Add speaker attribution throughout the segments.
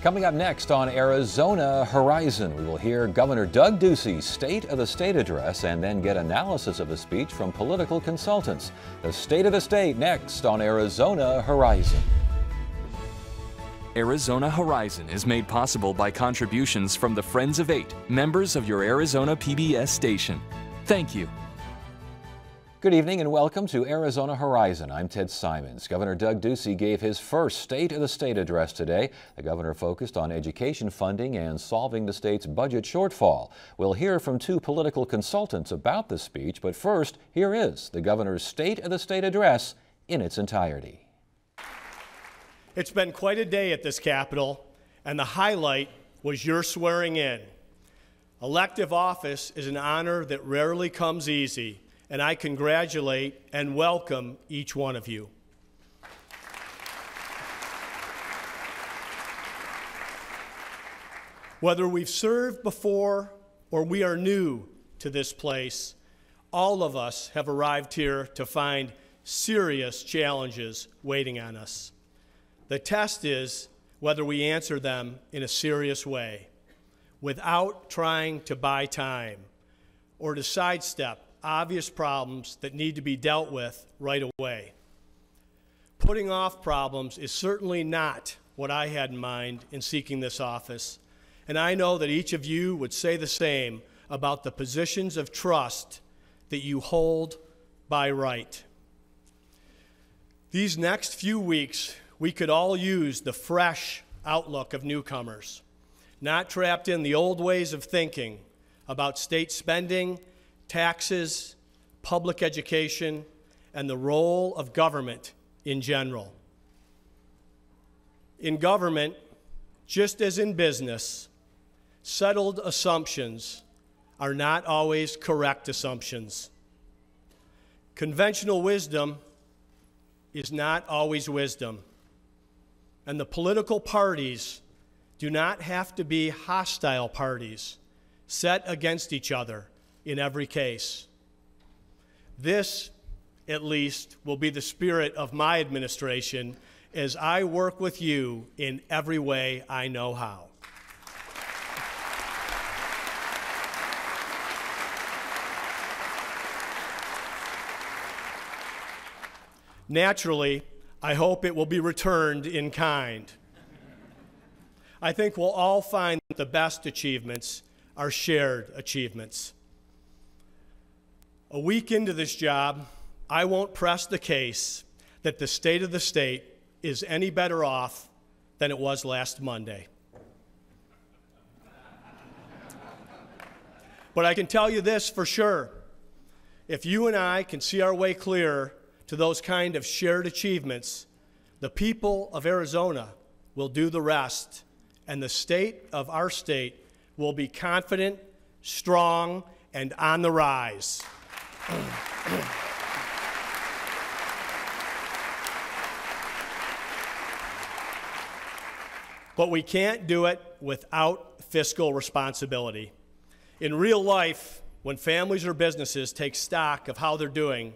Speaker 1: Coming up next on Arizona Horizon, we will hear Governor Doug Ducey's State of the State address and then get analysis of the speech from political consultants. The State of the State next on Arizona Horizon.
Speaker 2: Arizona Horizon is made possible by contributions from the Friends of Eight, members of your Arizona PBS station. Thank you.
Speaker 1: Good evening and welcome to Arizona Horizon. I'm Ted Simons. Governor Doug Ducey gave his first State of the State address today. The governor focused on education funding and solving the state's budget shortfall. We'll hear from two political consultants about the speech, but first, here is the governor's State of the State address in its entirety.
Speaker 3: It's been quite a day at this Capitol, and the highlight was your swearing in. Elective office is an honor that rarely comes easy, and I congratulate and welcome each one of you. Whether we've served before or we are new to this place, all of us have arrived here to find serious challenges waiting on us. The test is whether we answer them in a serious way, without trying to buy time or to sidestep obvious problems that need to be dealt with right away. Putting off problems is certainly not what I had in mind in seeking this office, and I know that each of you would say the same about the positions of trust that you hold by right. These next few weeks, we could all use the fresh outlook of newcomers, not trapped in the old ways of thinking about state spending, taxes, public education, and the role of government in general. In government, just as in business, settled assumptions are not always correct assumptions. Conventional wisdom is not always wisdom, and the political parties do not have to be hostile parties set against each other in every case. This, at least, will be the spirit of my administration as I work with you in every way I know how. Naturally, I hope it will be returned in kind. I think we'll all find that the best achievements are shared achievements. A week into this job, I won't press the case that the State of the State is any better off than it was last Monday. But I can tell you this for sure. If you and I can see our way clear to those kind of shared achievements, the people of Arizona will do the rest, and the state of our state will be confident, strong, and on the rise. But we can't do it without fiscal responsibility. In real life, when families or businesses take stock of how they're doing,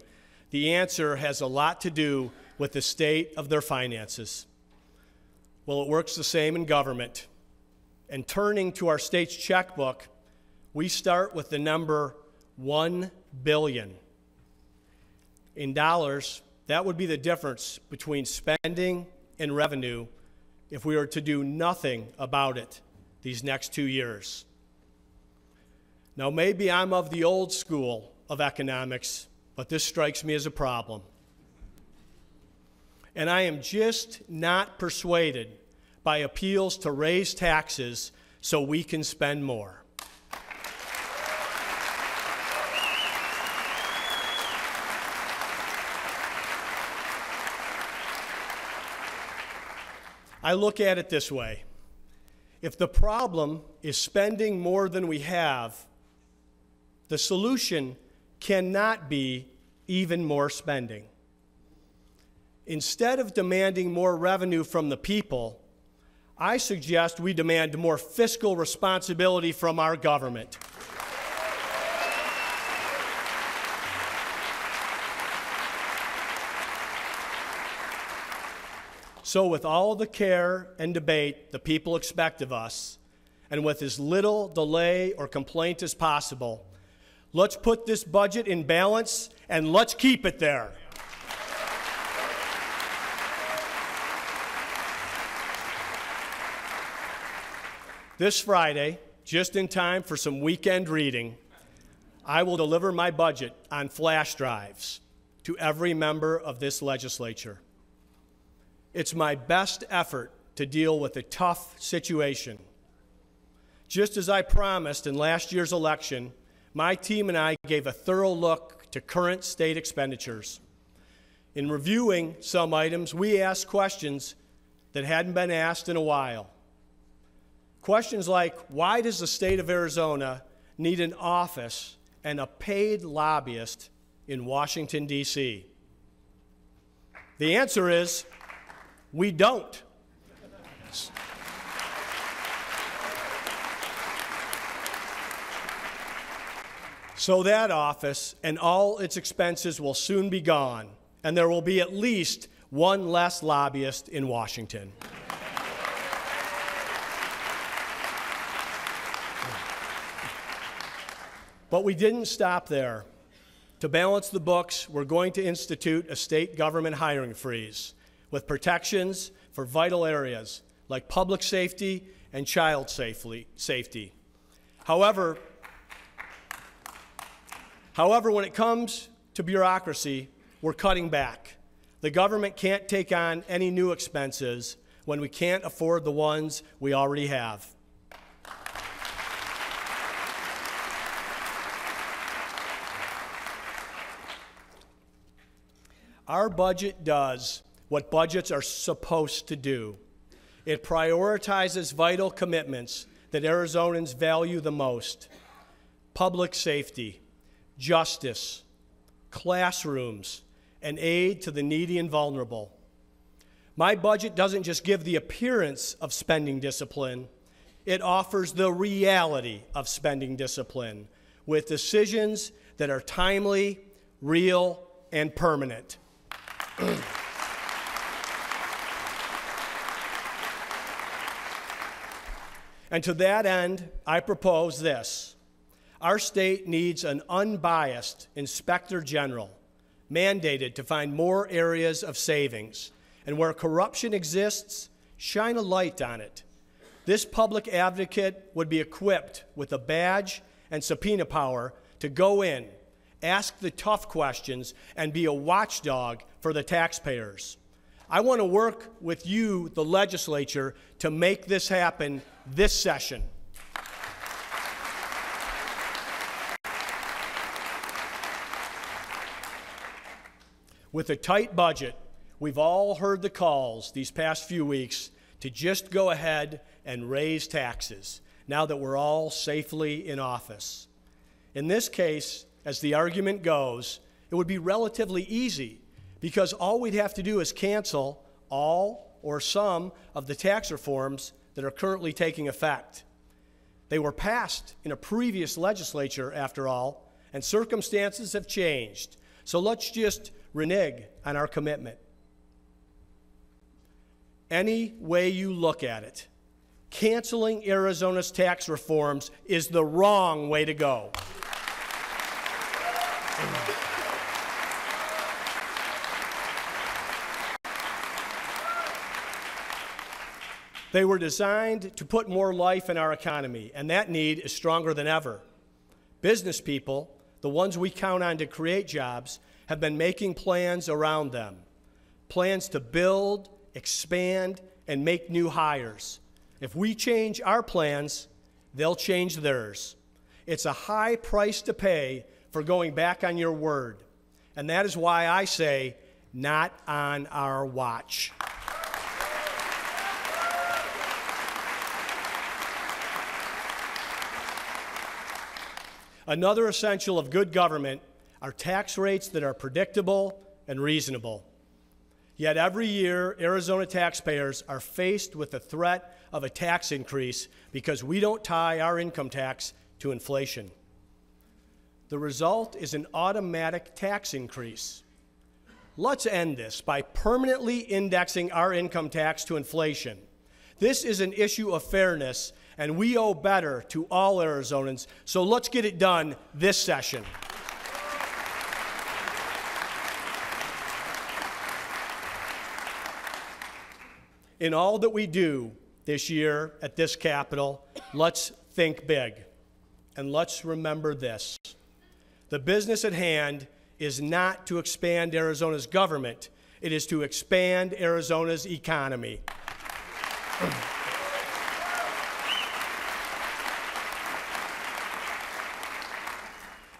Speaker 3: the answer has a lot to do with the state of their finances. Well, it works the same in government. And turning to our state's checkbook, we start with the number $1 billion. In dollars, that would be the difference between spending and revenue if we were to do nothing about it these next 2 years. Now, maybe I'm of the old school of economics, but this strikes me as a problem. And I am just not persuaded by appeals to raise taxes so we can spend more. I look at it this way. If the problem is spending more than we have, the solution cannot be even more spending. Instead of demanding more revenue from the people, I suggest we demand more fiscal responsibility from our government. So with all the care and debate the people expect of us, and with as little delay or complaint as possible, let's put this budget in balance and let's keep it there. This Friday, just in time for some weekend reading, I will deliver my budget on flash drives to every member of this legislature. It's my best effort to deal with a tough situation. Just as I promised in last year's election, my team and I gave a thorough look to current state expenditures. In reviewing some items, we asked questions that hadn't been asked in a while. Questions like, why does the state of Arizona need an office and a paid lobbyist in Washington, D.C.? The answer is, we don't. So that office and all its expenses will soon be gone, and there will be at least one less lobbyist in Washington. But we didn't stop there. To balance the books, we're going to institute a state government hiring freeze with protections for vital areas like public safety and child safety. However, when it comes to bureaucracy, we're cutting back. The government can't take on any new expenses when we can't afford the ones we already have. Our budget does what budgets are supposed to do. It prioritizes vital commitments that Arizonans value the most: public safety, justice, classrooms, and aid to the needy and vulnerable. My budget doesn't just give the appearance of spending discipline, it offers the reality of spending discipline with decisions that are timely, real, and permanent. And to that end, I propose this. Our state needs an unbiased inspector general mandated to find more areas of savings, and where corruption exists, shine a light on it. This public advocate would be equipped with a badge and subpoena power to go in, ask the tough questions, and be a watchdog for the taxpayers. I want to work with you, the legislature, to make this happen this session. With a tight budget, we've all heard the calls these past few weeks to just go ahead and raise taxes now that we're all safely in office. In this case, as the argument goes, it would be relatively easy because all we'd have to do is cancel all or some of the tax reforms that are currently taking effect. They were passed in a previous legislature, after all, and circumstances have changed. So let's just renege on our commitment. Any way you look at it, canceling Arizona's tax reforms is the wrong way to go. They were designed to put more life in our economy, and that need is stronger than ever. Business people, the ones we count on to create jobs, have been making plans around them. Plans to build, expand, and make new hires. If we change our plans, they'll change theirs. It's a high price to pay for going back on your word. And that is why I say, not on our watch. Another essential of good government are tax rates that are predictable and reasonable. Yet every year, Arizona taxpayers are faced with the threat of a tax increase because we don't tie our income tax to inflation. The result is an automatic tax increase. Let's end this by permanently indexing our income tax to inflation. This is an issue of fairness, and we owe better to all Arizonans, so let's get it done this session. In all that we do this year at this Capitol, let's think big, and let's remember this. The business at hand is not to expand Arizona's government, it is to expand Arizona's economy.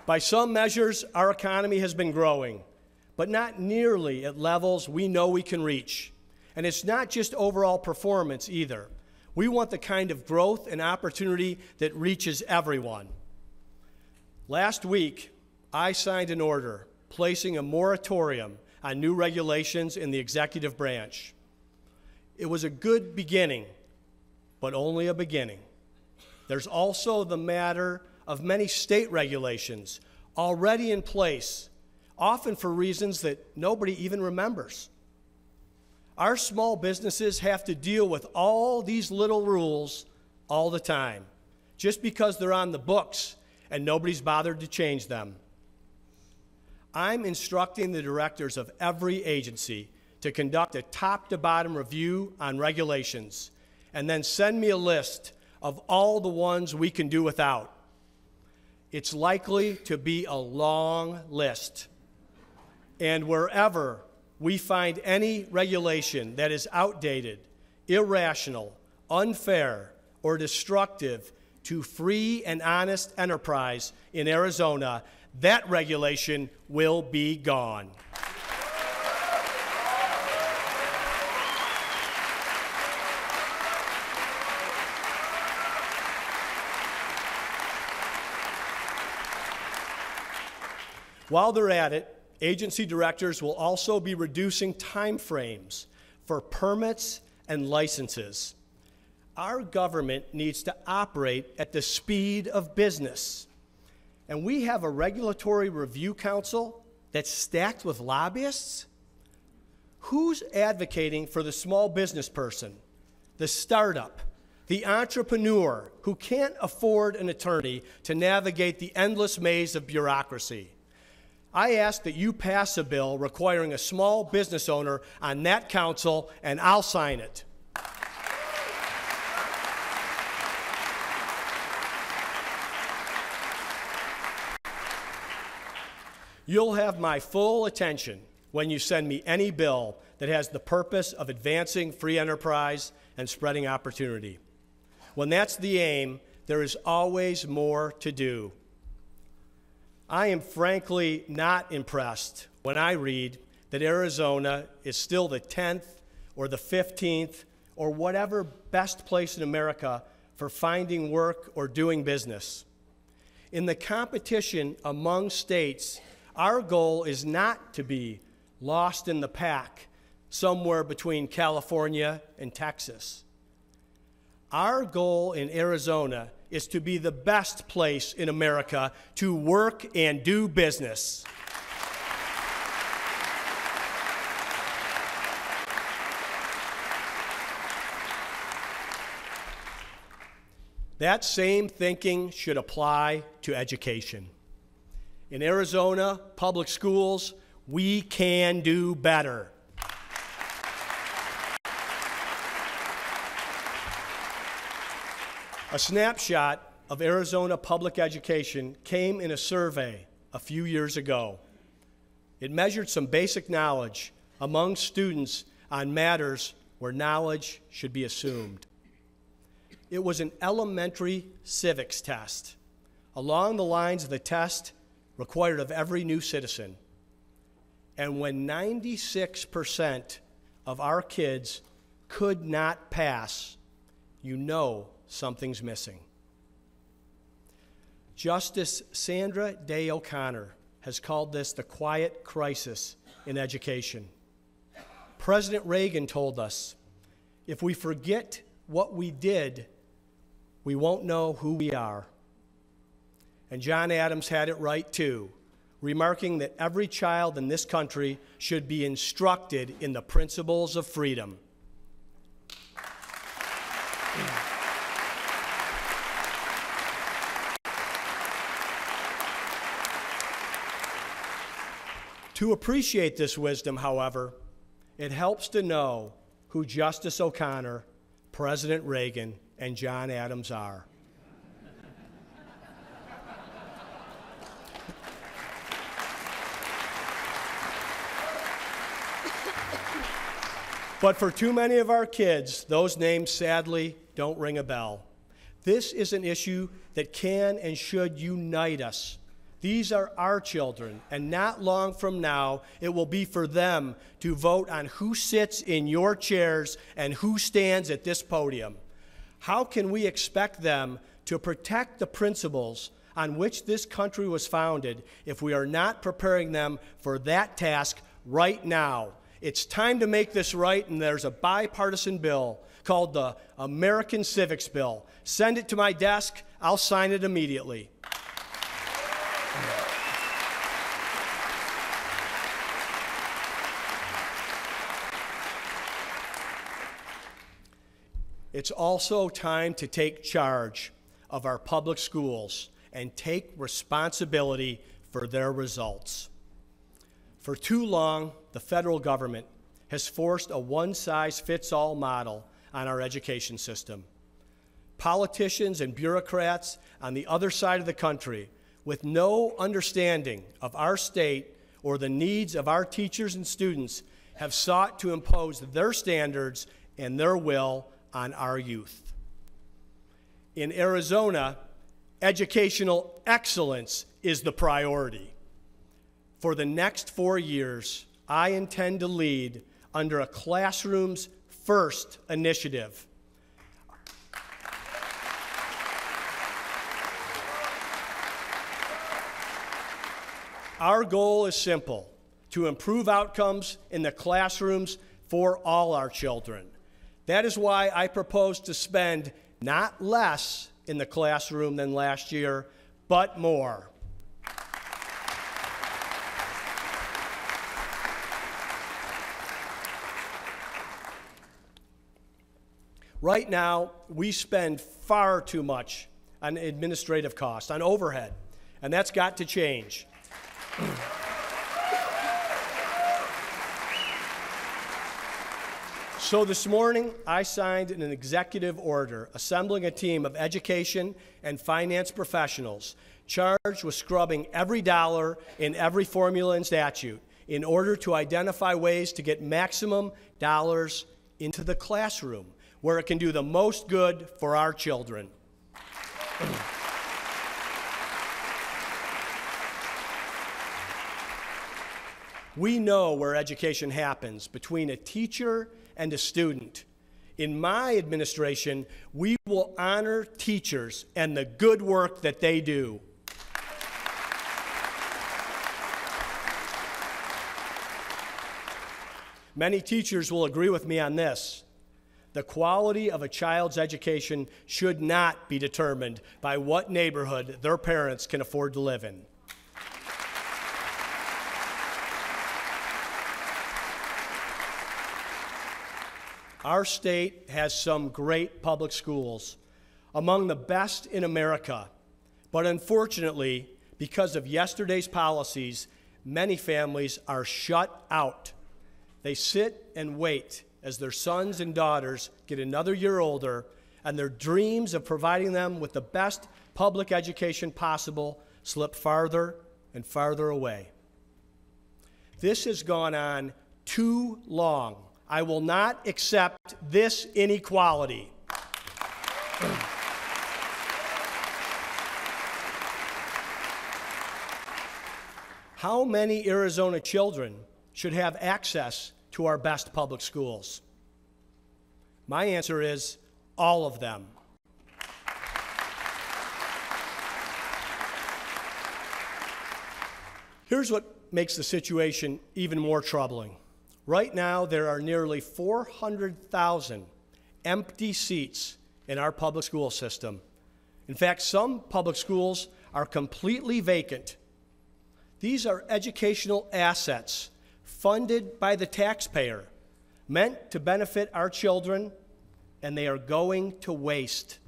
Speaker 3: By some measures, our economy has been growing, but not nearly at levels we know we can reach. And it's not just overall performance either. We want the kind of growth and opportunity that reaches everyone. Last week, I signed an order placing a moratorium on new regulations in the executive branch. It was a good beginning, but only a beginning. There's also the matter of many state regulations already in place, often for reasons that nobody even remembers. Our small businesses have to deal with all these little rules all the time, just because they're on the books and nobody's bothered to change them. I'm instructing the directors of every agency to conduct a top-to-bottom review on regulations and then send me a list of all the ones we can do without. It's likely to be a long list. And wherever we find any regulation that is outdated, irrational, unfair, or destructive to free and honest enterprise in Arizona, that regulation will be gone. While they're at it, agency directors will also be reducing time frames for permits and licenses. Our government needs to operate at the speed of business. And we have a regulatory review council that's stacked with lobbyists? Who's advocating for the small business person, the startup, the entrepreneur who can't afford an attorney to navigate the endless maze of bureaucracy? I ask that you pass a bill requiring a small business owner on that council, and I'll sign it. You'll have my full attention when you send me any bill that has the purpose of advancing free enterprise and spreading opportunity. When that's the aim, there is always more to do. I am frankly not impressed when I read that Arizona is still the 10th or the 15th or whatever best place in America for finding work or doing business. In the competition among states, our goal is not to be lost in the pack somewhere between California and Texas. Our goal in Arizona is to be the best place in America to work and do business. That same thinking should apply to education. In Arizona public schools, we can do better. A snapshot of Arizona public education came in a survey a few years ago. It measured some basic knowledge among students on matters where knowledge should be assumed. It was an elementary civics test, along the lines of the test required of every new citizen. And when 96% of our kids could not pass, you know something's missing. Justice Sandra Day O'Connor has called this the quiet crisis in education. President Reagan told us, if we forget what we did, we won't know who we are. And John Adams had it right too remarking that every child in this country should be instructed in the principles of freedom. To appreciate this wisdom, however, it helps to know who Justice O'Connor, President Reagan, and John Adams are. But for too many of our kids, those names sadly don't ring a bell. This is an issue that can and should unite us. These are our children, and not long from now, it will be for them to vote on who sits in your chairs and who stands at this podium. How can we expect them to protect the principles on which this country was founded if we are not preparing them for that task right now? It's time to make this right, and there's a bipartisan bill called the American Civics Bill. Send it to my desk. I'll sign it immediately. It's also time to take charge of our public schools and take responsibility for their results. For too long, the federal government has forced a one-size-fits-all model on our education system. Politicians and bureaucrats on the other side of the country, with no understanding of our state or the needs of our teachers and students, have sought to impose their standards and their will on our youth. In Arizona, educational excellence is the priority. For the next 4 years, I intend to lead under a Classrooms First initiative. Our goal is simple: to improve outcomes in the classrooms for all our children. That is why I propose to spend not less in the classroom than last year, but more. Right now, we spend far too much on administrative costs, on overhead, and that's got to change. So this morning, I signed an executive order assembling a team of education and finance professionals charged with scrubbing every dollar in every formula and statute in order to identify ways to get maximum dollars into the classroom, where it can do the most good for our children. We know where education happens, between a teacher and a student. In my administration, we will honor teachers and the good work that they do. Many teachers will agree with me on this. The quality of a child's education should not be determined by what neighborhood their parents can afford to live in. Our state has some great public schools, among the best in America. But unfortunately, because of yesterday's policies, many families are shut out. They sit and wait as their sons and daughters get another year older, and their dreams of providing them with the best public education possible slip farther and farther away. This has gone on too long. I will not accept this inequality. How many Arizona children should have access to our best public schools? My answer is all of them. Here's what makes the situation even more troubling. Right now, there are nearly 400,000 empty seats in our public school system. In fact, some public schools are completely vacant. These are educational assets funded by the taxpayer, meant to benefit our children, and they are going to waste.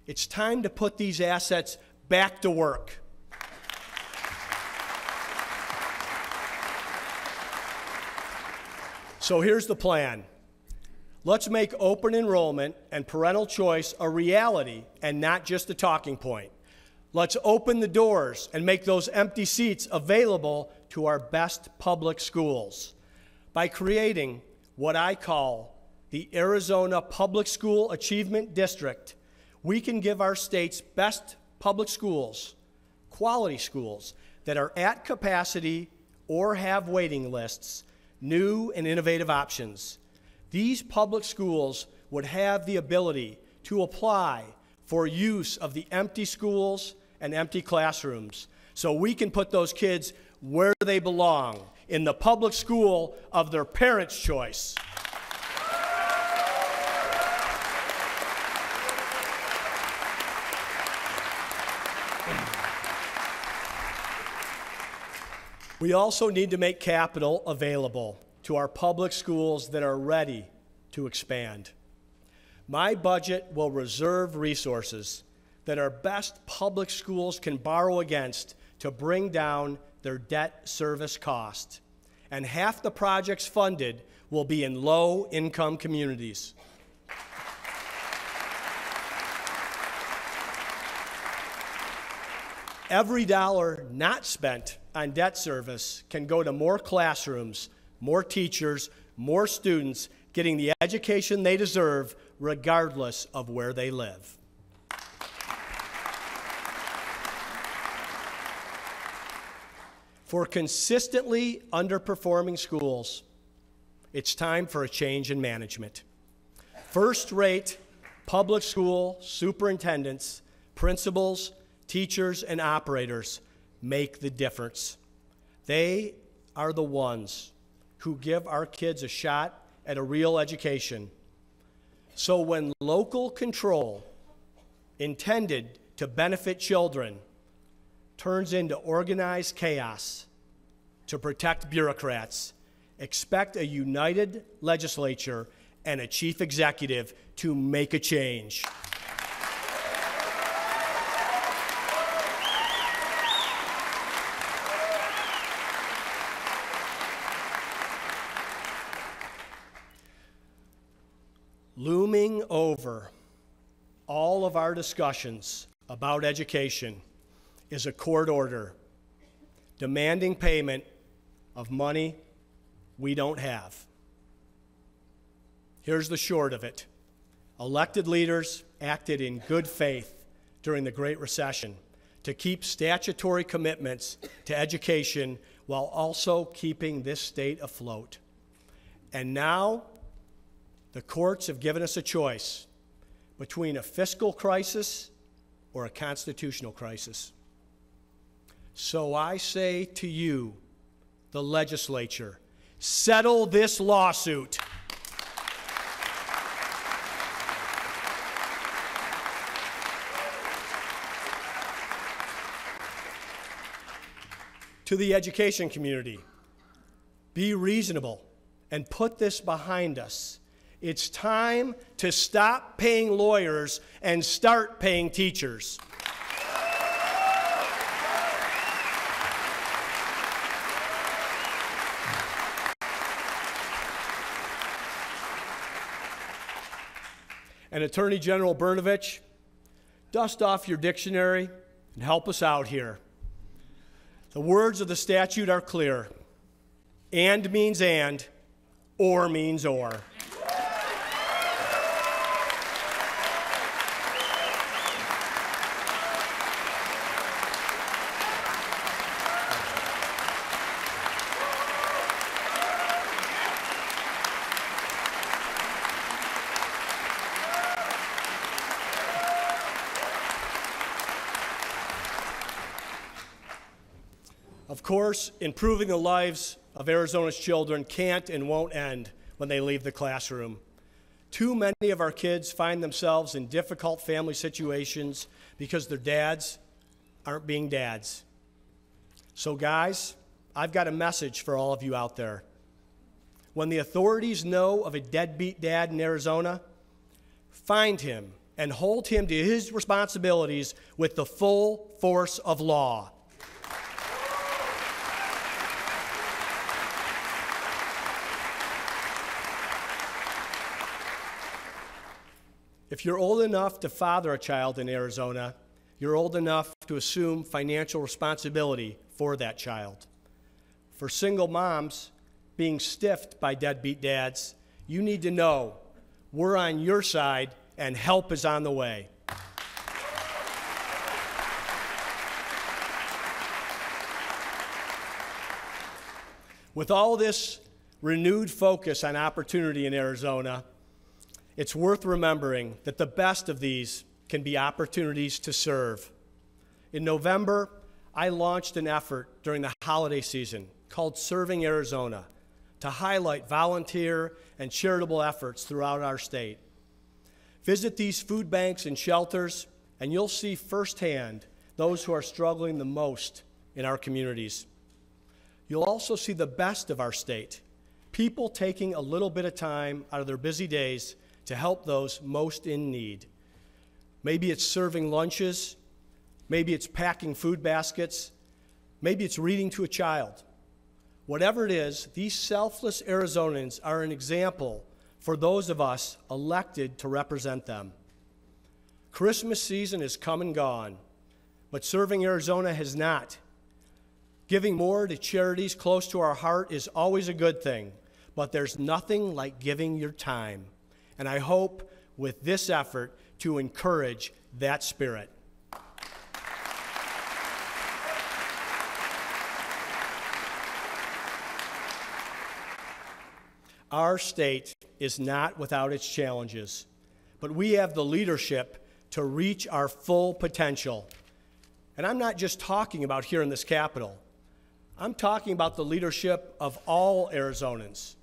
Speaker 3: It's time to put these assets back to work. So here's the plan. Let's make open enrollment and parental choice a reality and not just a talking point. Let's open the doors and make those empty seats available to our best public schools by creating what I call the Arizona Public School Achievement District. We can give our state's best public schools, quality schools, that are at capacity or have waiting lists, new and innovative options. These public schools would have the ability to apply for use of the empty schools and empty classrooms, so we can put those kids where they belong, in the public school of their parents' choice. We also need to make capital available to our public schools that are ready to expand. My budget will reserve resources that our best public schools can borrow against to bring down their debt service cost. And half the projects funded will be in low-income communities. Every dollar not spent on debt service can go to more classrooms, more teachers, more students getting the education they deserve regardless of where they live. For consistently underperforming schools, it's time for a change in management. First-rate public school superintendents, principals, teachers, and operators make the difference. They are the ones who give our kids a shot at a real education. So when local control intended to benefit children turns into organized chaos to protect bureaucrats, expect a united legislature and a chief executive to make a change. Looming over all of our discussions about education is a court order demanding payment of money we don't have. Here's the short of it. Elected leaders acted in good faith during the Great Recession to keep statutory commitments to education while also keeping this state afloat. And now, the courts have given us a choice between a fiscal crisis or a constitutional crisis. So I say to you, the legislature, settle this lawsuit. To the education community, be reasonable and put this behind us. It's time to stop paying lawyers and start paying teachers. And Attorney General Brnovich, dust off your dictionary and help us out here. The words of the statute are clear. And means and, or means or. Of course, improving the lives of Arizona's children can't and won't end when they leave the classroom. Too many of our kids find themselves in difficult family situations because their dads aren't being dads. So guys, I've got a message for all of you out there. When the authorities know of a deadbeat dad in Arizona, find him and hold him to his responsibilities with the full force of law. If you're old enough to father a child in Arizona, you're old enough to assume financial responsibility for that child. For single moms being stiffed by deadbeat dads, you need to know we're on your side and help is on the way. With all this renewed focus on opportunity in Arizona, it's worth remembering that the best of these can be opportunities to serve. In November, I launched an effort during the holiday season called Serving Arizona to highlight volunteer and charitable efforts throughout our state. Visit these food banks and shelters, and you'll see firsthand those who are struggling the most in our communities. You'll also see the best of our state, people taking a little bit of time out of their busy days to help those most in need. Maybe it's serving lunches, maybe it's packing food baskets, maybe it's reading to a child. Whatever it is, these selfless Arizonans are an example for those of us elected to represent them. Christmas season is come and gone, but Serving Arizona has not. Giving more to charities close to our heart is always a good thing, but there's nothing like giving your time. And I hope with this effort to encourage that spirit. Our state is not without its challenges, but we have the leadership to reach our full potential. And I'm not just talking about here in this Capitol. I'm talking about the leadership of all Arizonans.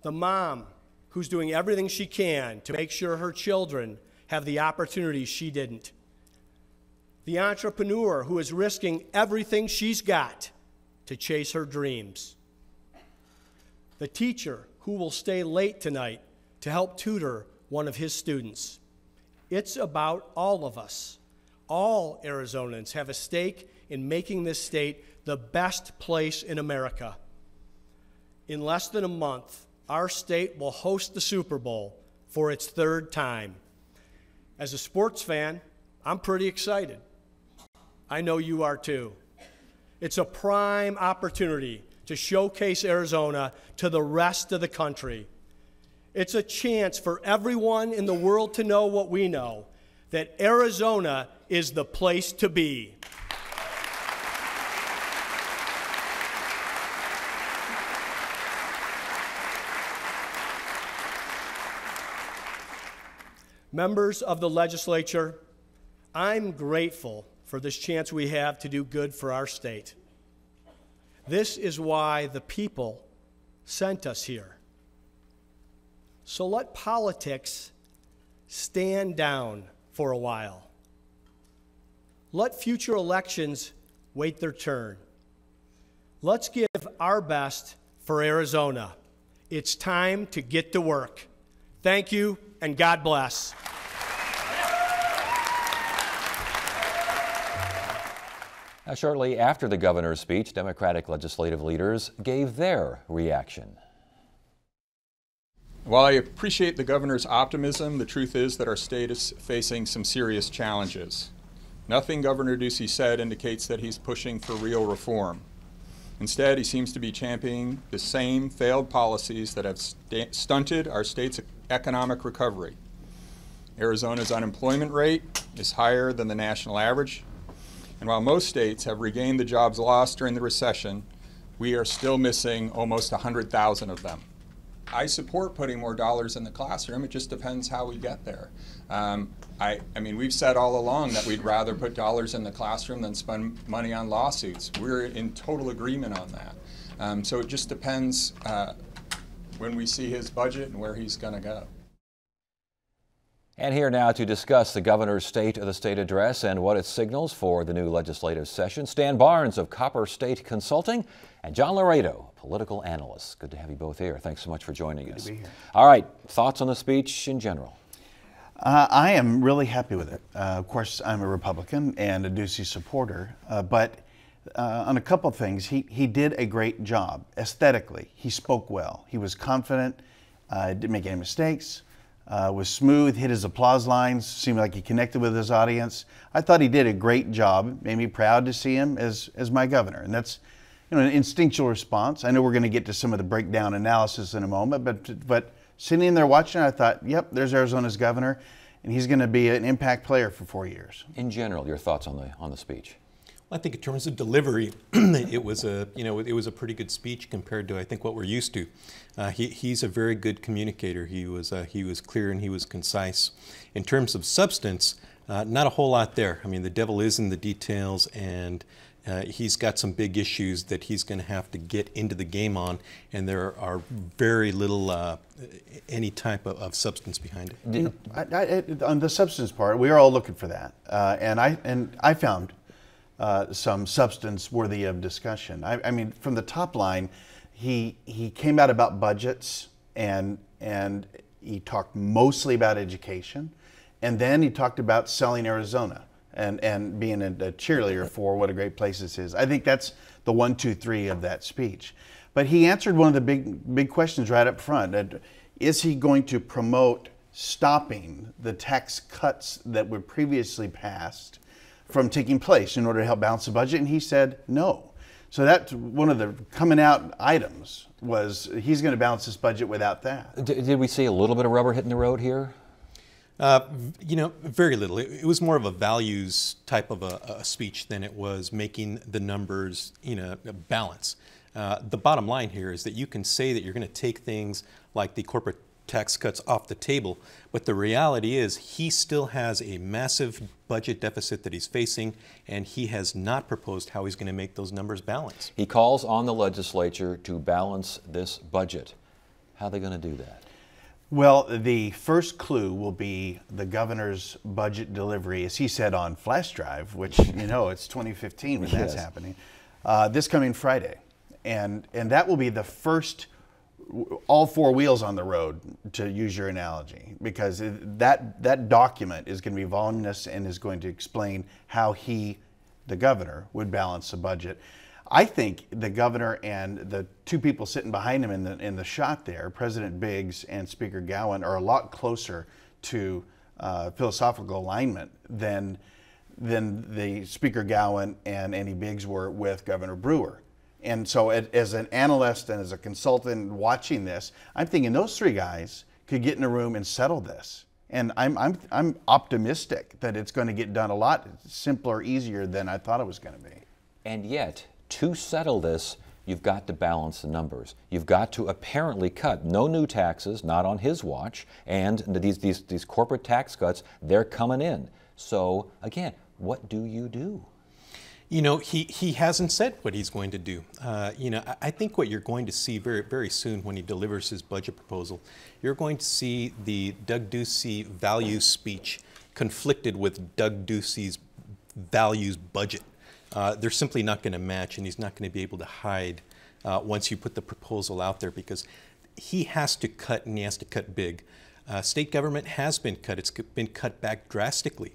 Speaker 3: The mom who's doing everything she can to make sure her children have the opportunities she didn't. The entrepreneur who is risking everything she's got to chase her dreams. The teacher who will stay late tonight to help tutor one of his students. It's about all of us. All Arizonans have a stake in making this state the best place in America. In less than a month, our state will host the Super Bowl for its third time. As a sports fan, I'm pretty excited. I know you are too. It's a prime opportunity to showcase Arizona to the rest of the country. It's a chance for everyone in the world to know what we know, that Arizona is the place to be. Members of the legislature, I'm grateful for this chance we have to do good for our state. This is why the people sent us here. So let politics stand down for a while. Let future elections wait their turn. Let's give our best for Arizona. It's time to get to work. Thank you, and God bless.
Speaker 1: Now, shortly after the governor's speech, Democratic legislative leaders gave their reaction.
Speaker 4: While I appreciate the governor's optimism, the truth is that our state is facing some serious challenges. Nothing Governor Ducey said indicates that he's pushing for real reform. Instead, he seems to be championing the same failed policies that have stunted our state's economic recovery. Arizona's unemployment rate is higher than the national average, and while most states have regained the jobs lost during the recession, we are still missing almost 100,000 of them. I support putting more dollars in the classroom. It just depends how we get there. I mean, we've said all along that we'd rather put dollars in the classroom than spend money on lawsuits. We're in total agreement on that. So it just depends when we see his budget and where he's going to go.
Speaker 1: And here now to discuss the governor's State of the State address and what it signals for the new legislative session, Stan Barnes of Copper State Consulting and John Laredo, political analyst. Good to have you both here. Thanks so much for joining us.
Speaker 5: Good to be here.
Speaker 1: All right, thoughts on the speech in general?
Speaker 5: I am really happy with it. Of course, I'm a Republican and a Ducey supporter, but on a couple of things, he did a great job. Aesthetically, he spoke well. He was confident, didn't make any mistakes, was smooth, hit his applause lines, seemed like he connected with his audience. I thought he did a great job. Made me proud to see him as my governor, and that's an instinctual response. I know we're going to get to some of the breakdown analysis in a moment, but sitting there watching, I thought, yep, there's Arizona's governor, and he's going to be an impact player for 4 years.
Speaker 1: In general, your thoughts on the speech?
Speaker 6: Well, I think in terms of delivery, it was a pretty good speech compared to I think what we're used to. He's a very good communicator. He was clear and he was concise. In terms of substance, not a whole lot there. I mean, the devil is in the details, and he's got some big issues that he's going to have to get into the game on, and there are very little any type of substance behind it.
Speaker 5: On the substance part, we are all looking for that, and I found some substance worthy of discussion. I mean, from the top line, he came out about budgets, and he talked mostly about education, and then he talked about selling Arizona and being a cheerleader for what a great place this is. I think that's the 1, 2, 3 of that speech. But he answered one of the big questions right up front. Is he going to promote stopping the tax cuts that were previously passed from taking place in order to help balance the budget? And he said no. So that's one of the coming out items, was he's going to balance this budget without that.
Speaker 1: Did we see a little bit of rubber hitting the road here?
Speaker 6: Very little. It was more of a values type of a speech than it was making the numbers, balance. The bottom line here is that you can say that you're going to take things like the corporate tax cuts off the table, but the reality is he still has a massive budget deficit that he's facing, and he has not proposed how he's going to make those numbers balance.
Speaker 1: He calls on the legislature to balance this budget. How are they going to do that?
Speaker 5: Well, the first clue will be the governor's budget delivery, as he said, on flash drive, which, it's 2015 when that's happening, this coming Friday. And that will be the first, all 4 wheels on the road, to use your analogy, because that document is going to be voluminous and is going to explain how he, the governor, would balance the budget. I think the governor and the 2 people sitting behind him in the shot there, President Biggs and Speaker Gowan, are a lot closer to philosophical alignment than the Speaker Gowan and Andy Biggs were with Governor Brewer. And so as an analyst and as a consultant watching this, I'm thinking those 3 guys could get in a room and settle this. And I'm optimistic that it's going to get done a lot simpler, easier than I thought it was going to be.
Speaker 1: And yet, to settle this, you've got to balance the numbers. You've got to apparently cut no new taxes, not on his watch, and these corporate tax cuts, they're coming in. So again, what do you do?
Speaker 6: He hasn't said what he's going to do. I think what you're going to see very, very soon when he delivers his budget proposal, you're going to see the Doug Ducey values speech conflicted with Doug Ducey's values budget. They're simply not going to match, and he's not going to be able to hide once you put the proposal out there, because he has to cut, and he has to cut big. State government has been cut. It's been cut back drastically.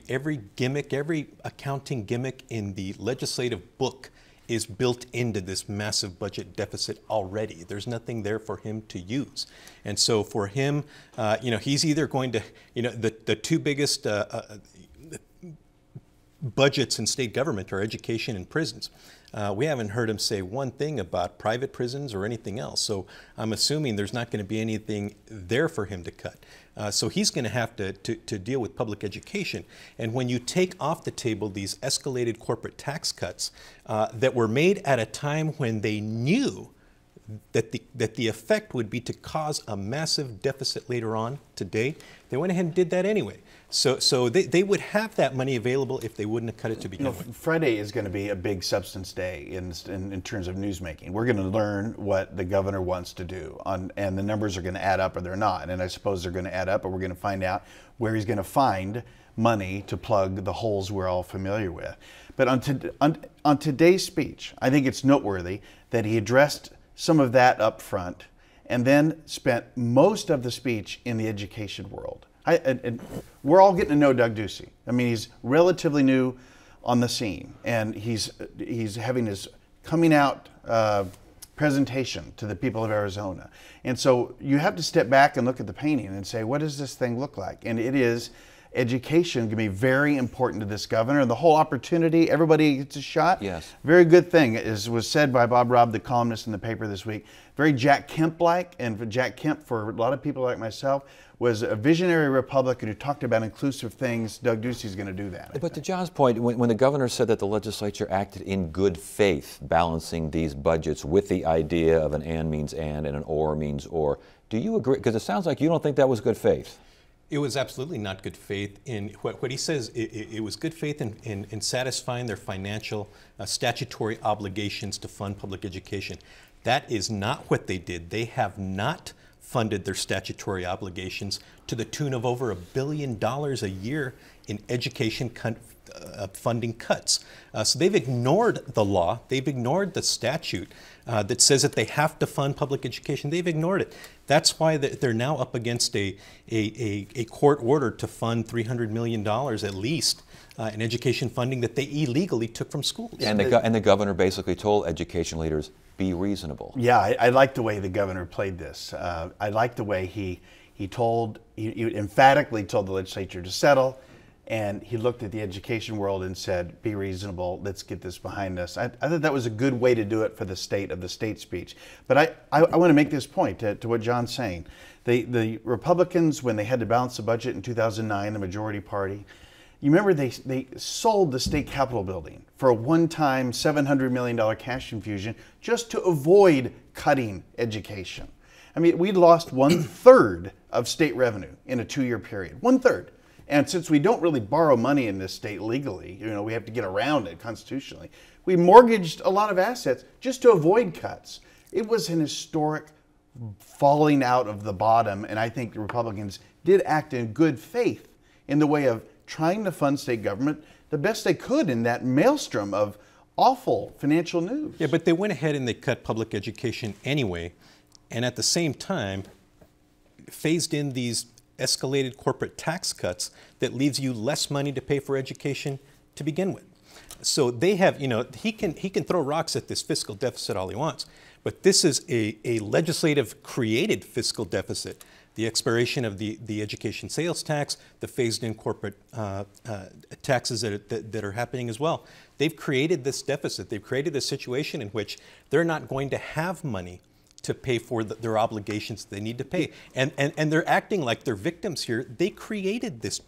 Speaker 6: Every gimmick, every accounting gimmick in the legislative book is built into this massive budget deficit already. There's nothing there for him to use. And so for him, he's either going to, the 2 biggest budgets in state government are education and prisons. We haven't heard him say one thing about private prisons or anything else. So I'm assuming there's not going to be anything there for him to cut. So he's going to have to deal with public education. And when you take off the table these escalated corporate tax cuts that were made at a time when they knew that the effect would be to cause a massive deficit later on today, they went ahead and did that anyway. So they would have that money available if they wouldn't have cut it to begin with.
Speaker 5: Friday is going to be a big substance day in terms of newsmaking. We're going to learn what the governor wants to do, and the numbers are going to add up or they're not. And I suppose they're going to add up, and we're going to find out where he's going to find money to plug the holes we're all familiar with. But on today's speech, I think it's noteworthy that he addressed some of that up front and then spent most of the speech in the education world. And we're all getting to know Doug Ducey. I mean, he's relatively new on the scene, and he's having his coming out presentation to the people of Arizona. And so you have to step back and look at the painting and say, what does this thing look like? And it is education can be very important to this governor, and the whole opportunity, everybody gets a shot.
Speaker 1: Yes. Very
Speaker 5: good thing, as was said by Bob Robb, the columnist in the paper this week. Very Jack Kemp-like, and for Jack Kemp, for a lot of people like myself, was a visionary Republican who talked about inclusive things. Doug Ducey's going to do that.
Speaker 1: But to John's point, when the governor said that the legislature acted in good faith, balancing these budgets with the idea of an and means and an or means or, do you agree? Because it sounds like you don't think that was good faith.
Speaker 6: It was absolutely not good faith in what he says. It was good faith in satisfying their financial statutory obligations to fund public education. That is not what they did. They have not funded their statutory obligations to the tune of over $1 billion a year in education funding cuts. So they've ignored the law. They've ignored the statute that says that they have to fund public education. They've ignored it. That's why they're now up against a court order to fund $300 million at least in education funding that they illegally took from schools.
Speaker 1: And the governor basically told education leaders, be reasonable.
Speaker 5: Yeah, I like the way the governor played this. I like the way he emphatically told the legislature to settle, and he looked at the education world and said, be reasonable, let's get this behind us. I thought that was a good way to do it for the state speech. But I want to make this point to what John's saying. The Republicans, when they had to balance the budget in 2009, the majority party, you remember they sold the state capitol building for a one-time $700 million cash infusion just to avoid cutting education. I mean, we lost 1/3 of state revenue in a 2-year period, 1/3. And since we don't really borrow money in this state legally, we have to get around it constitutionally, we mortgaged a lot of assets just to avoid cuts. It was an historic falling out of the bottom, and I think the Republicans did act in good faith in the way of trying to fund state government the best they could in that maelstrom of awful financial news.
Speaker 6: Yeah, but they went ahead and they cut public education anyway, and at the same time phased in these escalated corporate tax cuts that leaves you less money to pay for education to begin with. So they have, he can throw rocks at this fiscal deficit all he wants, but this is a legislative created fiscal deficit. The expiration of the education sales tax, the phased-in corporate taxes that are happening as well. They've created this deficit. They've created a situation in which they're not going to have money to pay for their obligations they need to pay. And they're acting like they're victims here. They created this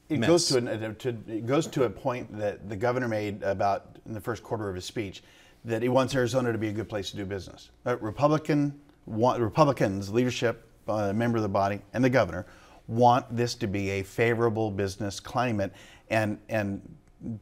Speaker 5: It
Speaker 6: mess.
Speaker 5: goes to a point that the governor made about in the first quarter of his speech, that he wants Arizona to be a good place to do business. Republicans, leadership, a member of the body, and the governor want this to be a favorable business climate, and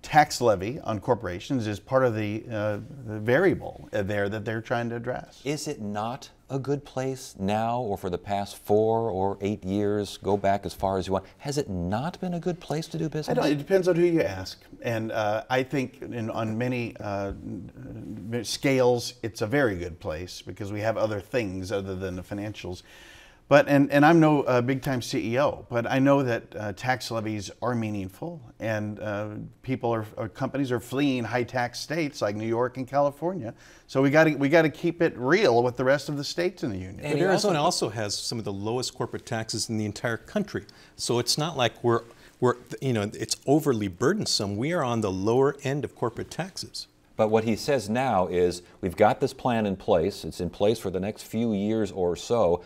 Speaker 5: tax levy on corporations is part of the variable there that they're trying to address.
Speaker 1: Is it not a good place now, or for the past 4 or 8 years, go back as far as you want, has it not been a good place to do business?
Speaker 5: It depends on who you ask. And I think on many scales, it's a very good place because we have other things other than the financials. But, and I'm no big-time CEO, but I know that tax levies are meaningful, and companies are fleeing high-tax states like New York and California. So we got to keep it real with the rest of the states in the union.
Speaker 6: But Arizona also has some of the lowest corporate taxes in the entire country. So it's not like it's overly burdensome. We are on the lower end of corporate taxes.
Speaker 1: But what he says now is, we've got this plan in place. It's in place for the next few years or so.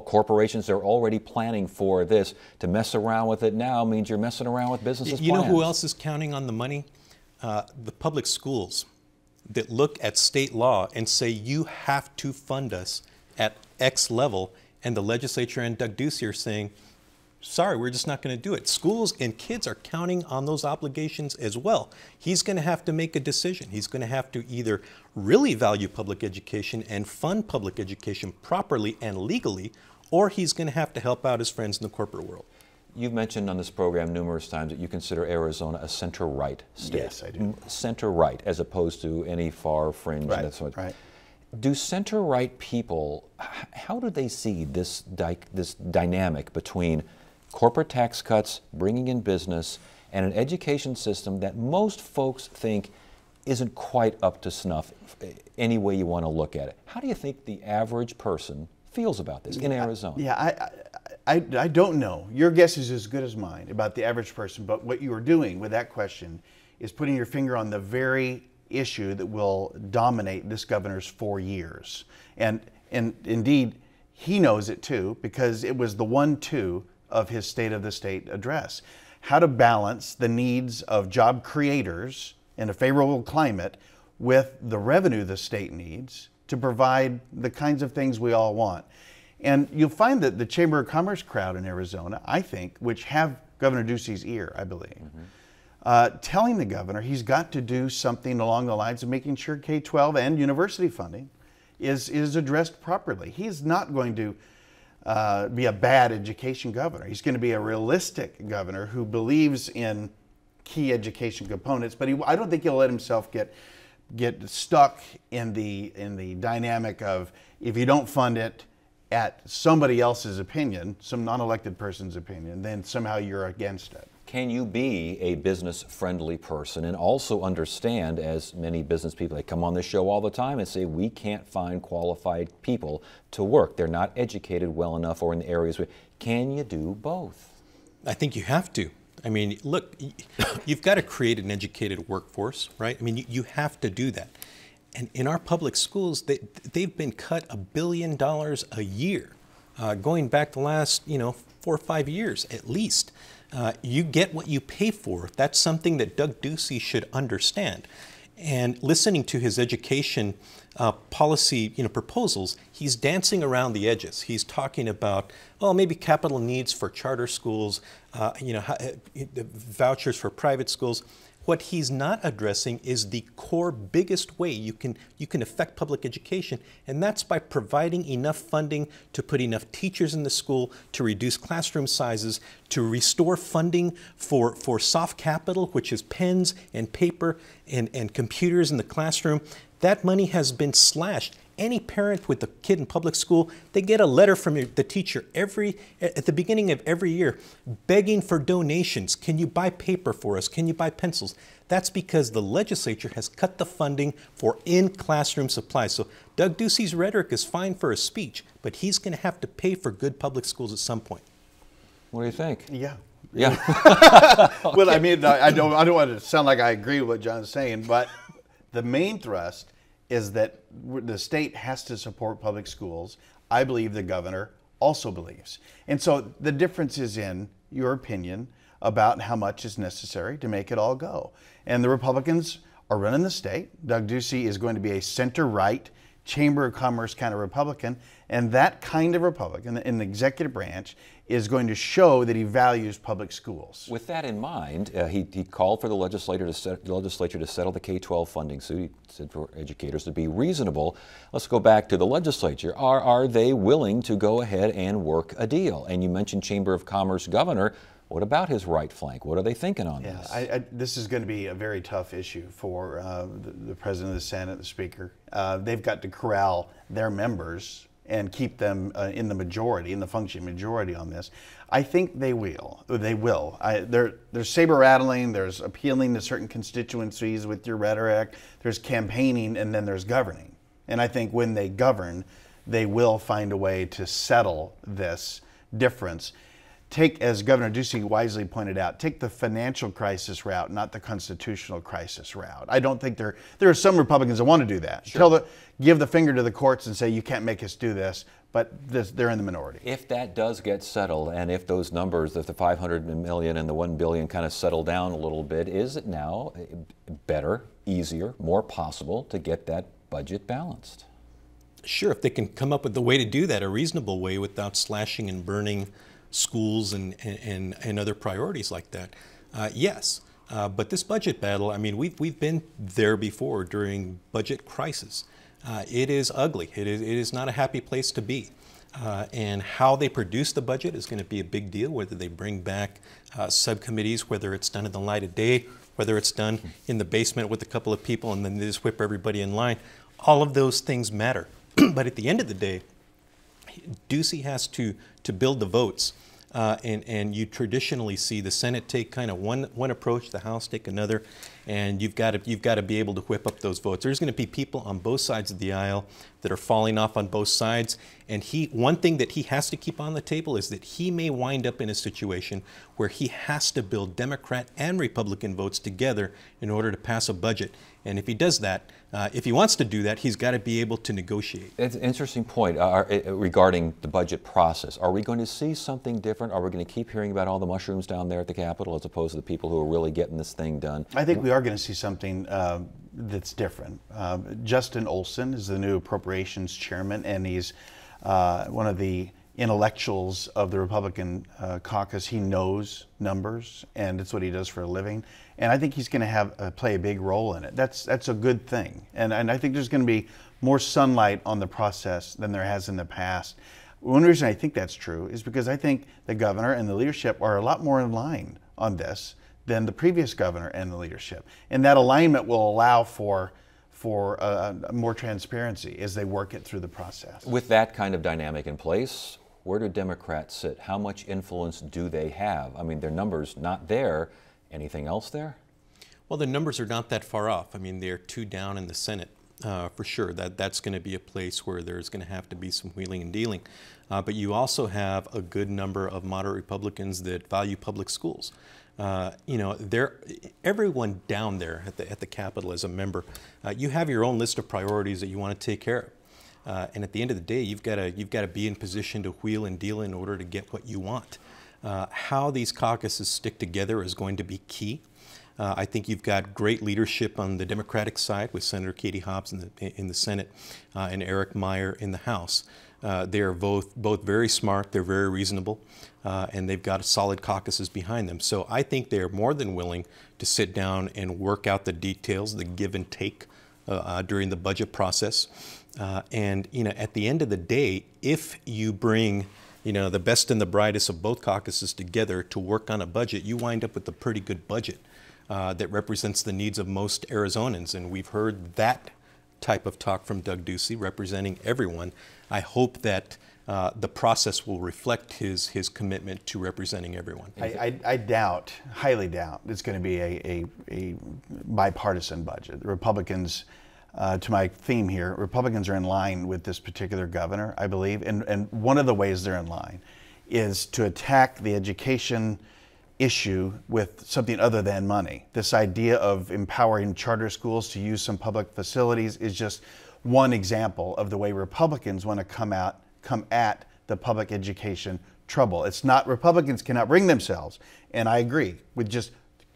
Speaker 1: Corporations are already planning for this. To mess around with it now means you're messing around with businesses' plans.
Speaker 6: You know who else is counting on the money? The public schools. that look at state law and say you have to fund us at X level, and the legislature and Doug Ducey are saying, sorry, we're just not going to do it. Schools and kids are counting on those obligations as well. He's going to have to make a decision. He's going to have to either really value public education and fund public education properly and legally, or he's going to have to help out his friends in the corporate world.
Speaker 1: You've mentioned on this program numerous times that you consider Arizona a center-right state.
Speaker 5: Yes, I do.
Speaker 1: Center-right, as opposed to any far fringe.
Speaker 5: Right,
Speaker 1: And that sort.
Speaker 5: right.
Speaker 1: Do center-right people, how do they see this dynamic between corporate tax cuts, bringing in business, and an education system that most folks think isn't quite up to snuff any way you want to look at it? How do you think the average person feels about this in Arizona?
Speaker 5: Yeah, I don't know. Your guess is as good as mine about the average person, but what you are doing with that question is putting your finger on the very issue that will dominate this governor's 4 years. And indeed, he knows it too, because it was the 1-2 of his State of the State address. How to balance the needs of job creators in a favorable climate with the revenue the state needs to provide the kinds of things we all want. And you'll find that the Chamber of Commerce crowd in Arizona, I think, which have Governor Ducey's ear, I believe, telling the governor he's got to do something along the lines of making sure K-12 and university funding is addressed properly. He's not going to be a bad education governor. He's going to be a realistic governor who believes in key education components, but I don't think he'll let himself get stuck in the dynamic of, if you don't fund it at somebody else's opinion, some non-elected person's opinion, then somehow you're against it.
Speaker 1: Can you be a business-friendly person and also understand, as many business people, they come on this show all the time and say, we can't find qualified people to work. They're not educated well enough or in the areas where, can you do both?
Speaker 6: I think you have to. I mean, look, you've got to create an educated workforce, right? I mean, you have to do that. And in our public schools, they've been cut $1 billion a year, going back the last, 4 or 5 years at least. You get what you pay for. That's something that Doug Ducey should understand. And listening to his education policy proposals, he's dancing around the edges. He's talking about, maybe capital needs for charter schools, vouchers for private schools. What he's not addressing is the core biggest way you can affect public education, and that's by providing enough funding to put enough teachers in the school, to reduce classroom sizes, to restore funding for soft capital, which is pens and paper and computers in the classroom. That money has been slashed. Any parent with a kid in public school, they get a letter from the teacher at the beginning of every year begging for donations. Can you buy paper for us? Can you buy pencils? That's because the legislature has cut the funding for in-classroom supplies. So Doug Ducey's rhetoric is fine for a speech, but he's going to have to pay for good public schools at some point.
Speaker 1: What do you think?
Speaker 5: Yeah.
Speaker 1: Well,
Speaker 5: I mean, I don't want to sound like I agree with what John's saying, but the main thrust is that the state has to support public schools. I believe the governor also believes. And so the difference is in your opinion about how much is necessary to make it all go. And the Republicans are running the state. Doug Ducey is going to be a center-right, Chamber of Commerce kind of Republican, and that kind of Republican in the executive branch is going to show that he values public schools.
Speaker 1: With that in mind, he called for the legislature to settle the K-12 funding suit. He said for educators to be reasonable. Let's go back to the legislature. Are they willing to go ahead and work a deal? And you mentioned Chamber of Commerce governor. What about his right flank? What are they thinking on this?
Speaker 5: This is going to be a very tough issue for the President of the Senate, the Speaker. They've got to corral their members and keep them in the majority, in the functioning majority on this. I think they will. There's saber rattling, there's appealing to certain constituencies with your rhetoric, there's campaigning, and then there's governing. And I think when they govern, they will find a way to settle this difference. take, as Governor Ducey wisely pointed out, take the financial crisis route, not the constitutional crisis route. I don't think there are some Republicans that want to do that. Sure. Give the finger to the courts and say, you can't make us do this, but they're in the minority.
Speaker 1: If that does get settled, and if those numbers, if the $500 million and the $1 billion kind of settle down a little bit, is it now better, easier, more possible to get that budget balanced?
Speaker 6: Sure, if they can come up with a way to do that, a reasonable way without slashing and burning schools and other priorities like that, yes. But this budget battle, I mean, we've been there before during budget crisis. It is ugly. It is not a happy place to be. And how they produce the budget is going to be a big deal, whether they bring back subcommittees, whether it's done in the light of day, whether it's done in the basement with a couple of people and then they just whip everybody in line. All of those things matter. But at the end of the day, Ducey has to build the votes, and you traditionally see the Senate take kind of one approach, the House take another, and you've got to be able to whip up those votes. There's going to be people on both sides of the aisle that are falling off on both sides, and one thing that he has to keep on the table is that he may wind up in a situation where he has to build Democrat and Republican votes together in order to pass a budget. And if he does that, if he wants to do that, he's got to be able to negotiate.
Speaker 1: It's an interesting point regarding the budget process. Are we going to see something different? Are we going to keep hearing about all the mushrooms down there at the Capitol as opposed to the people who are really getting this thing done?
Speaker 5: I think we are going to see something that's different. Justin Olson is the new appropriations chairman, and he's one of the intellectuals of the Republican caucus. He knows numbers, and it's what he does for a living. And I think he's going to play a big role in it. That's a good thing. And I think there's going to be more sunlight on the process than there has in the past. One reason I think that's true is because I think the governor and the leadership are a lot more in line on this than the previous governor and the leadership. And that alignment will allow for more transparency as they work it through the process.
Speaker 1: With that kind of dynamic in place, where do Democrats sit? How much influence do they have? I mean, their numbers not there. Anything else there?
Speaker 6: Well, the numbers are not that far off. I mean, they're 2 down in the Senate for sure. That's going to be a place where there's going to have to be some wheeling and dealing. But you also have a good number of moderate Republicans that value public schools. You know, everyone down there at the Capitol as a member, you have your own list of priorities that you want to take care of. And at the end of the day, you've got to be in position to wheel and deal in order to get what you want. How these caucuses stick together is going to be key. I think you've got great leadership on the Democratic side with Senator Katie Hobbs in the Senate and Eric Meyer in the House. They are both very smart, they're very reasonable, and they've got solid caucuses behind them. So I think they're more than willing to sit down and work out the details, the give and take during the budget process. And you know, at the end of the day, if you bring the best and the brightest of both caucuses together to work on a budget, you wind up with a pretty good budget that represents the needs of most Arizonans. And we've heard that type of talk from Doug Ducey, representing everyone. I hope that the process will reflect his commitment to representing everyone.
Speaker 5: I doubt, highly doubt, it's going to be a bipartisan budget. The Republicans, to my theme here, Republicans are in line with this particular governor, I believe, and one of the ways they're in line is to attack the education issue with something other than money. This idea of empowering charter schools to use some public facilities is just one example of the way Republicans want to come at the public education trouble. It's not, Republicans cannot bring themselves, and I agree, with just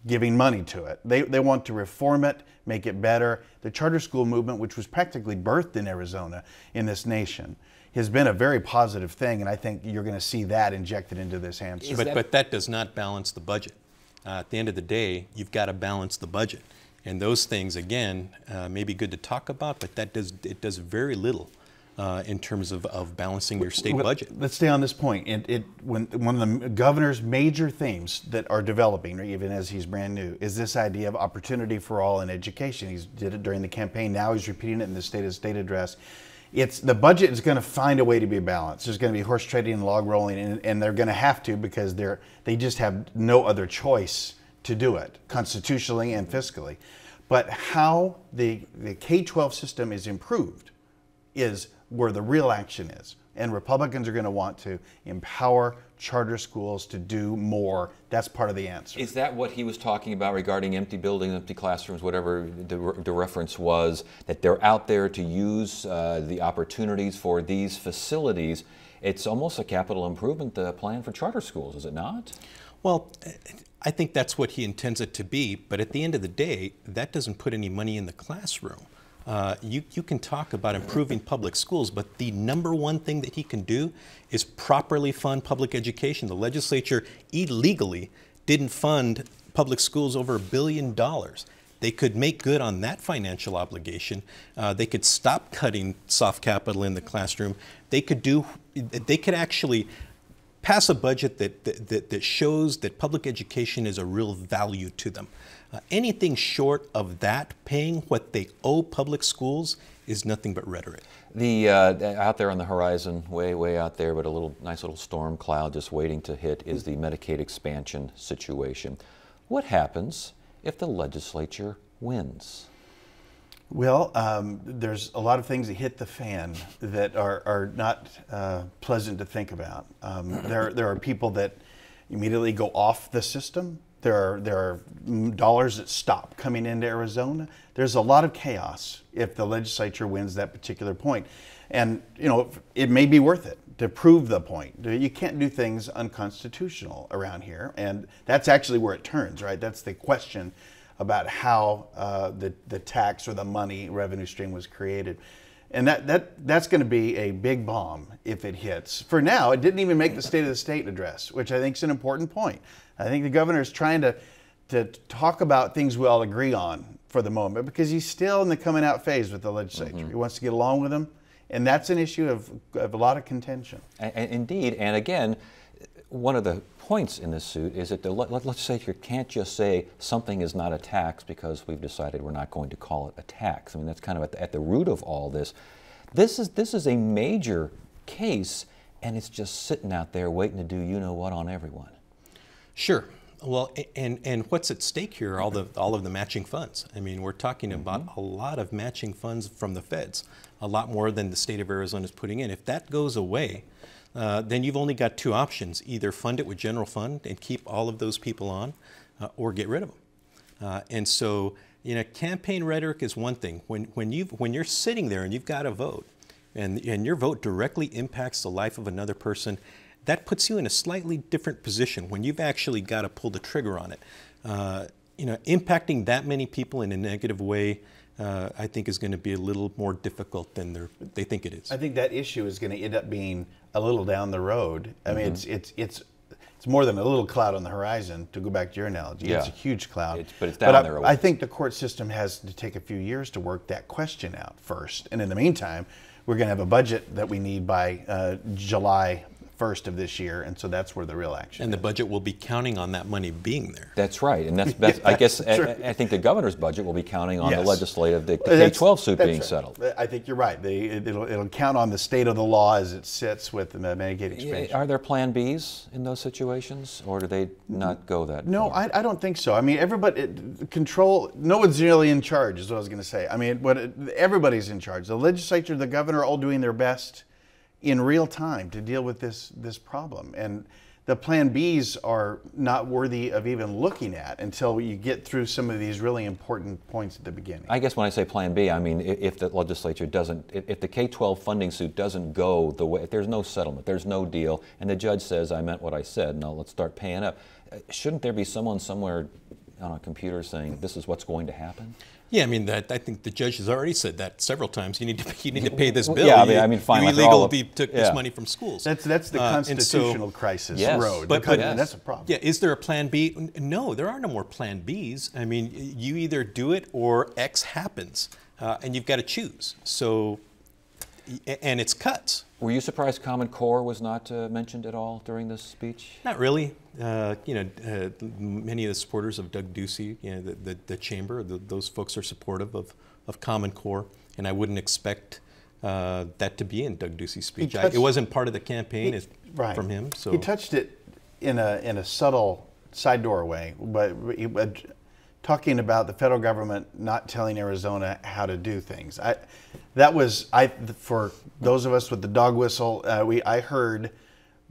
Speaker 5: giving money to it. They want to reform it, make it better. The charter school movement, which was practically birthed in Arizona, in this nation, has been a very positive thing, and I think you're going to see that injected into this answer.
Speaker 6: But that does not balance the budget. At the end of the day, you've got to balance the budget. And those things, again, may be good to talk about, but it does very little in terms of balancing your state budget.
Speaker 5: Let's stay on this point. When one of the governor's major themes that are developing, even as he's brand new, is this idea of opportunity for all in education. He did it during the campaign. Now he's repeating it in the state address. The budget is going to find a way to be balanced. There's going to be horse trading and log rolling, and they're going to have to, because they just have no other choice to do it, constitutionally and fiscally. But how the K-12 system is improved is where the real action is. And Republicans are going to want to empower charter schools to do more. That's part of the answer.
Speaker 1: Is that what he was talking about regarding empty buildings, empty classrooms, whatever the reference was, that they're out there to use the opportunities for these facilities? It's almost a capital improvement plan for charter schools, is it not?
Speaker 6: Well, I think that's what he intends it to be, but at the end of the day, that doesn't put any money in the classroom. You can talk about improving public schools, but the number one thing that he can do is properly fund public education. The legislature illegally didn't fund public schools over $1 billion. They could make good on that financial obligation. They could stop cutting soft capital in the classroom. They could actually pass a budget that shows that public education is a real value to them. Anything short of that, paying what they owe public schools, is nothing but rhetoric.
Speaker 1: The out there on the horizon, way out there, but a nice little storm cloud just waiting to hit, is the Medicaid expansion situation. What happens if the legislature wins?
Speaker 5: Well, there's a lot of things that hit the fan that are not pleasant to think about. There are people that immediately go off the system. There are dollars that stop coming into Arizona. There's a lot of chaos if the legislature wins that particular point. And, you know, it may be worth it to prove the point. You can't do things unconstitutional around here. And that's actually where it turns, right? That's the question about how the tax or the money revenue stream was created. And that's going to be a big bomb if it hits. For now, it didn't even make the State of the State address, which I think is an important point. I think the governor is trying to talk about things we all agree on for the moment, because he's still in the coming out phase with the legislature. Mm-hmm. He wants to get along with them, and that's an issue of a lot of contention.
Speaker 1: Indeed, and again, one of the points in this suit is that the legislature can't just say something is not a tax because we've decided we're not going to call it a tax. I mean, that's kind of at the root of all this. This is a major case, and it's just sitting out there waiting to do you-know-what on everyone. Sure.
Speaker 6: Well, and what's at stake here are all of the matching funds. I mean, we're talking about a lot of matching funds from the feds, a lot more than the state of Arizona is putting in. If that goes away, then you've only got two options: either fund it with general fund and keep all of those people on, or get rid of them. And so, you know, campaign rhetoric is one thing. When you're sitting there and you've got a vote, and your vote directly impacts the life of another person, that puts you in a slightly different position when you've actually got to pull the trigger on it. You know, impacting that many people in a negative way, I think is going to be a little more difficult than they think it is.
Speaker 5: I think that issue is going to end up being a little down the road. I mean, it's more than a little cloud on the horizon, to go back to your analogy. Yeah. It's a huge cloud.
Speaker 1: But it's down there.
Speaker 5: I think the court system has to take a few years to work that question out first. And in the meantime, we're going to have a budget that we need by July 1st of this year, and so that's where the real action
Speaker 6: is. The budget will be counting on that money being there.
Speaker 1: That's right, and that's I guess I think the governor's budget will be counting on the legislative, the K-12 suit being settled.
Speaker 5: I think you're right. It'll count on the state of the law as it sits with the Medicaid expansion.
Speaker 1: Are there Plan Bs in those situations, or do they not go that
Speaker 5: No,
Speaker 1: far?
Speaker 5: I don't think so. I mean, no one's really in charge, is what I was going to say. I mean, everybody's in charge. The legislature, the governor, are all doing their best in real time to deal with this problem. And the Plan Bs are not worthy of even looking at until you get through some of these really important points at the beginning.
Speaker 1: I guess when I say Plan B, I mean if the legislature doesn't, if the K-12 funding suit doesn't go the way, if there's no settlement, there's no deal, and the judge says, I meant what I said, now let's start paying up. Shouldn't there be someone somewhere on a computer saying this is what's going to happen?
Speaker 6: Yeah, I mean, I think the judge has already said that several times. You need to pay this bill.
Speaker 1: Yeah, I mean, fine.
Speaker 6: You illegally took this money from schools.
Speaker 5: That's the constitutional crisis road.
Speaker 6: But
Speaker 5: that's a problem.
Speaker 6: Yeah, is there a Plan B? No, there are no more Plan Bs. I mean, you either do it or X happens, and you've got to choose. So, and it's cuts.
Speaker 1: Were you surprised Common Core was not mentioned at all during this speech?
Speaker 6: Not really. Many of the supporters of Doug Ducey, the chamber, those folks are supportive of Common Core, and I wouldn't expect that to be in Doug Ducey's speech. It wasn't part of the campaign from him. So
Speaker 5: he touched it in a subtle side doorway, but talking about the federal government not telling Arizona how to do things. For those of us with the dog whistle, I heard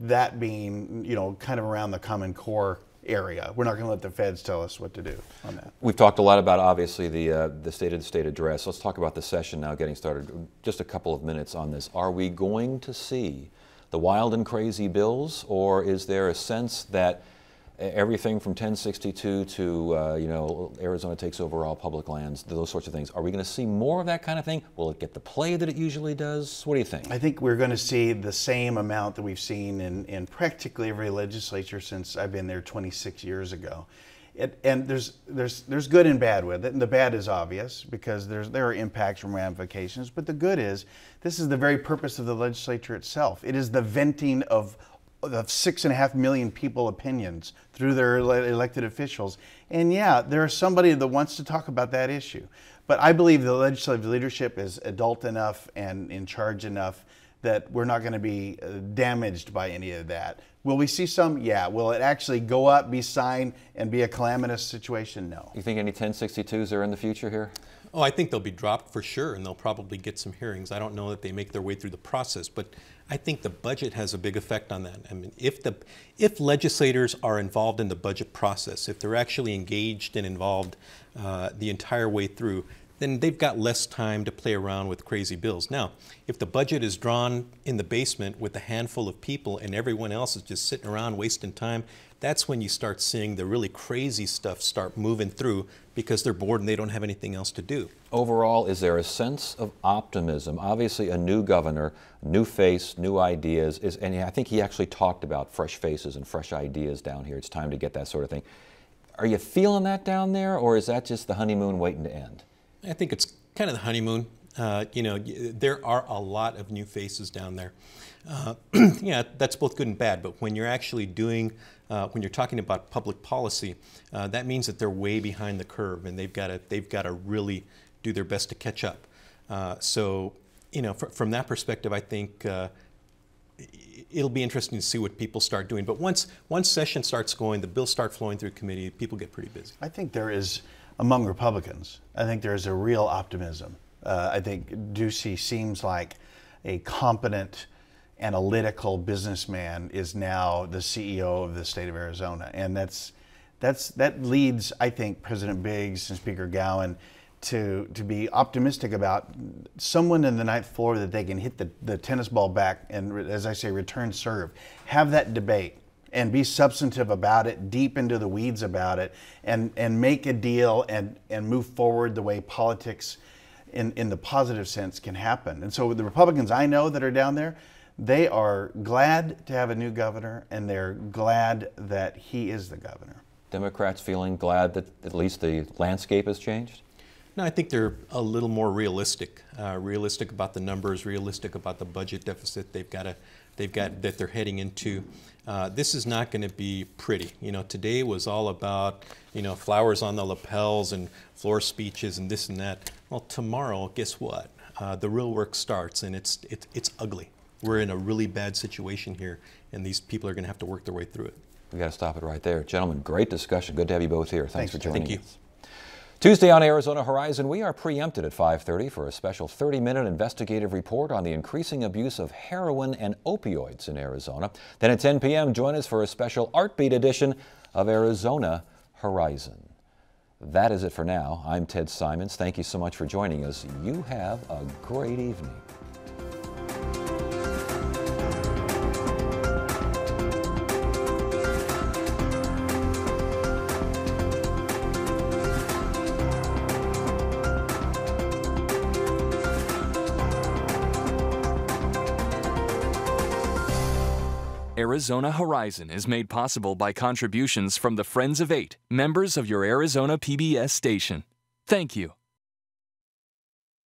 Speaker 5: that being, kind of around the Common Core area. We're not going to let the feds tell us what to do on that.
Speaker 1: We've talked a lot about, obviously, the State of the State address. Let's talk about the session now getting started. Just a couple of minutes on this. Are we going to see the wild and crazy bills, or is there a sense that everything from 1062 to, Arizona takes over all public lands, those sorts of things, are we going to see more of that kind of thing? Will it get the play that it usually does? What do you think?
Speaker 5: I think we're going to see the same amount that we've seen in practically every legislature since I've been there 26 years ago. And there's good and bad with it, and the bad is obvious because there are impacts and ramifications, but the good is this is the very purpose of the legislature itself. It is the venting of 6.5 million people opinions through their elected officials. And yeah, there's somebody that wants to talk about that issue. But I believe the legislative leadership is adult enough and in charge enough that we're not going to be damaged by any of that. Will we see some? Yeah. Will it actually go up, be signed, and be a calamitous situation? No.
Speaker 1: You think any 1062s are in the future here?
Speaker 6: Oh, I think they'll be dropped for sure, and they'll probably get some hearings. I don't know that they make their way through the process, but I think the budget has a big effect on that. I mean, if legislators are involved in the budget process, if they're actually engaged and involved the entire way through, then they've got less time to play around with crazy bills. Now, if the budget is drawn in the basement with a handful of people and everyone else is just sitting around wasting time, that's when you start seeing the really crazy stuff start moving through because they're bored and they don't have anything else to do.
Speaker 1: Overall, is there a sense of optimism? Obviously, a new governor, new face, new ideas, and I think he actually talked about fresh faces and fresh ideas down here. It's time to get that sort of thing. Are you feeling that down there, or is that just the honeymoon waiting to end?
Speaker 6: I think it's kind of the honeymoon. There are a lot of new faces down there. Yeah, that's both good and bad, but when you're actually doing, when you're talking about public policy, that means that they're way behind the curve and they've got to really do their best to catch up. So, from that perspective, I think it'll be interesting to see what people start doing. But once session starts going, the bills start flowing through committee, people get pretty busy.
Speaker 5: I think there is, among Republicans, I think there is a real optimism. I think Ducey seems like a competent, analytical businessman is now the CEO of the state of Arizona. And that leads, I think, President Biggs and Speaker Gowan to be optimistic about someone in the ninth floor that they can hit the tennis ball back and, as I say, return serve. Have that debate and be substantive about it, deep into the weeds about it, and make a deal and move forward the way politics in the positive sense can happen. And so the Republicans I know that are down there, they are glad to have a new governor, and they're glad that he is the governor.
Speaker 1: Democrats feeling glad that at least the landscape has changed?
Speaker 6: No, I think they're a little more realistic. Realistic about the numbers, realistic about the budget deficit they've got that they're heading into. This is not going to be pretty. Today was all about flowers on the lapels and floor speeches and this and that. Well, tomorrow, guess what? The real work starts, and it's ugly. We're in a really bad situation here, and these people are going to have to work their way through it.
Speaker 1: We got to stop it right there. Gentlemen, great discussion. Good to have you both here. Thanks for joining us.
Speaker 6: Thank you.
Speaker 1: Tuesday on Arizona Horizon, we are preempted at 5:30 for a special 30-minute investigative report on the increasing abuse of heroin and opioids in Arizona. Then at 10 p.m., join us for a special Artbeat edition of Arizona Horizon. That is it for now. I'm Ted Simons. Thank you so much for joining us. You have a great evening.
Speaker 2: Arizona Horizon is made possible by contributions from the Friends of 8, members of your Arizona PBS station. Thank you.